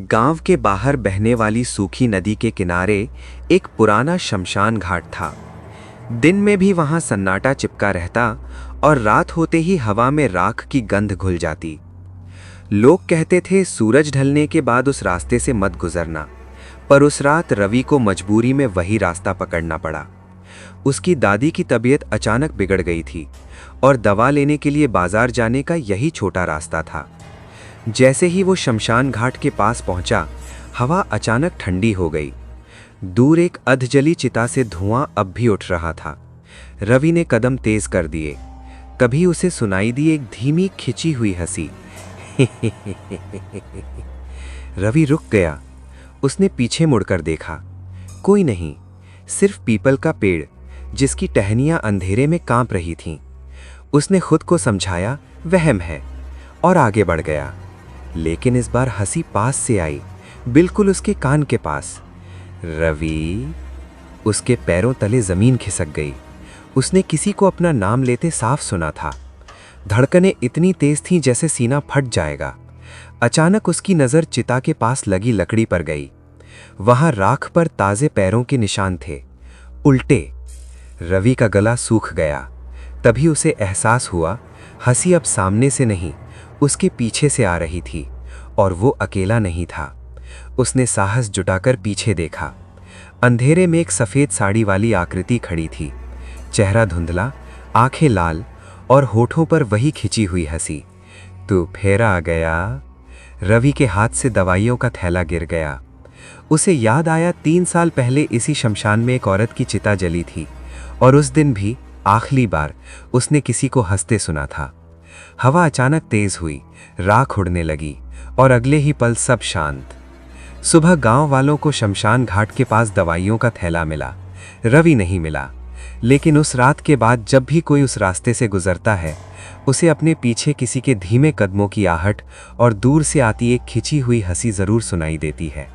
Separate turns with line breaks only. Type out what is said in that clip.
गांव के बाहर बहने वाली सूखी नदी के किनारे एक पुराना शमशान घाट था। दिन में भी वहां सन्नाटा चिपका रहता और रात होते ही हवा में राख की गंध घुल जाती। लोग कहते थे सूरज ढलने के बाद उस रास्ते से मत गुजरना, पर उस रात रवि को मजबूरी में वही रास्ता पकड़ना पड़ा। उसकी दादी की तबीयत अचानक बिगड़ गई थी और दवा लेने के लिए बाजार जाने का यही छोटा रास्ता था। जैसे ही वो शमशान घाट के पास पहुंचा, हवा अचानक ठंडी हो गई। दूर एक अधजली चिता से धुआं अब भी उठ रहा था। रवि ने कदम तेज कर दिए। तभी उसे सुनाई दी एक धीमी खिंची हुई हंसी। रवि रुक गया। उसने पीछे मुड़कर देखा। कोई नहीं, सिर्फ पीपल का पेड़ जिसकी टहनियां अंधेरे में कांप रही थीं। उसने खुद को समझाया वहम है और आगे बढ़ गया। लेकिन इस बार हंसी पास से आई, बिल्कुल उसके कान के पास। रवि, उसके पैरों तले जमीन खिसक गई। उसने किसी को अपना नाम लेते साफ सुना था। धड़कनें इतनी तेज थीं जैसे सीना फट जाएगा। अचानक उसकी नज़र चिता के पास लगी लकड़ी पर गई। वहां राख पर ताजे पैरों के निशान थे, उल्टे। रवि का गला सूख गया। तभी उसे एहसास हुआ हंसी अब सामने से नहीं, उसके पीछे से आ रही थी, और वो अकेला नहीं था। उसने साहस जुटाकर पीछे देखा। अंधेरे में एक सफ़ेद साड़ी वाली आकृति खड़ी थी। चेहरा धुंधला, आंखें लाल और होठों पर वही खिंची हुई हंसी। तू फिर आ गया। रवि के हाथ से दवाइयों का थैला गिर गया। उसे याद आया 3 साल पहले इसी शमशान में एक औरत की चिता जली थी, और उस दिन भी आखिरी बार उसने किसी को हंसते सुना था। हवा अचानक तेज हुई, राख उड़ने लगी, और अगले ही पल सब शांत। सुबह गांव वालों को शमशान घाट के पास दवाइयों का थैला मिला। रवि नहीं मिला, लेकिन उस रात के बाद जब भी कोई उस रास्ते से गुजरता है, उसे अपने पीछे किसी के धीमे कदमों की आहट और दूर से आती एक खिंची हुई हंसी जरूर सुनाई देती है।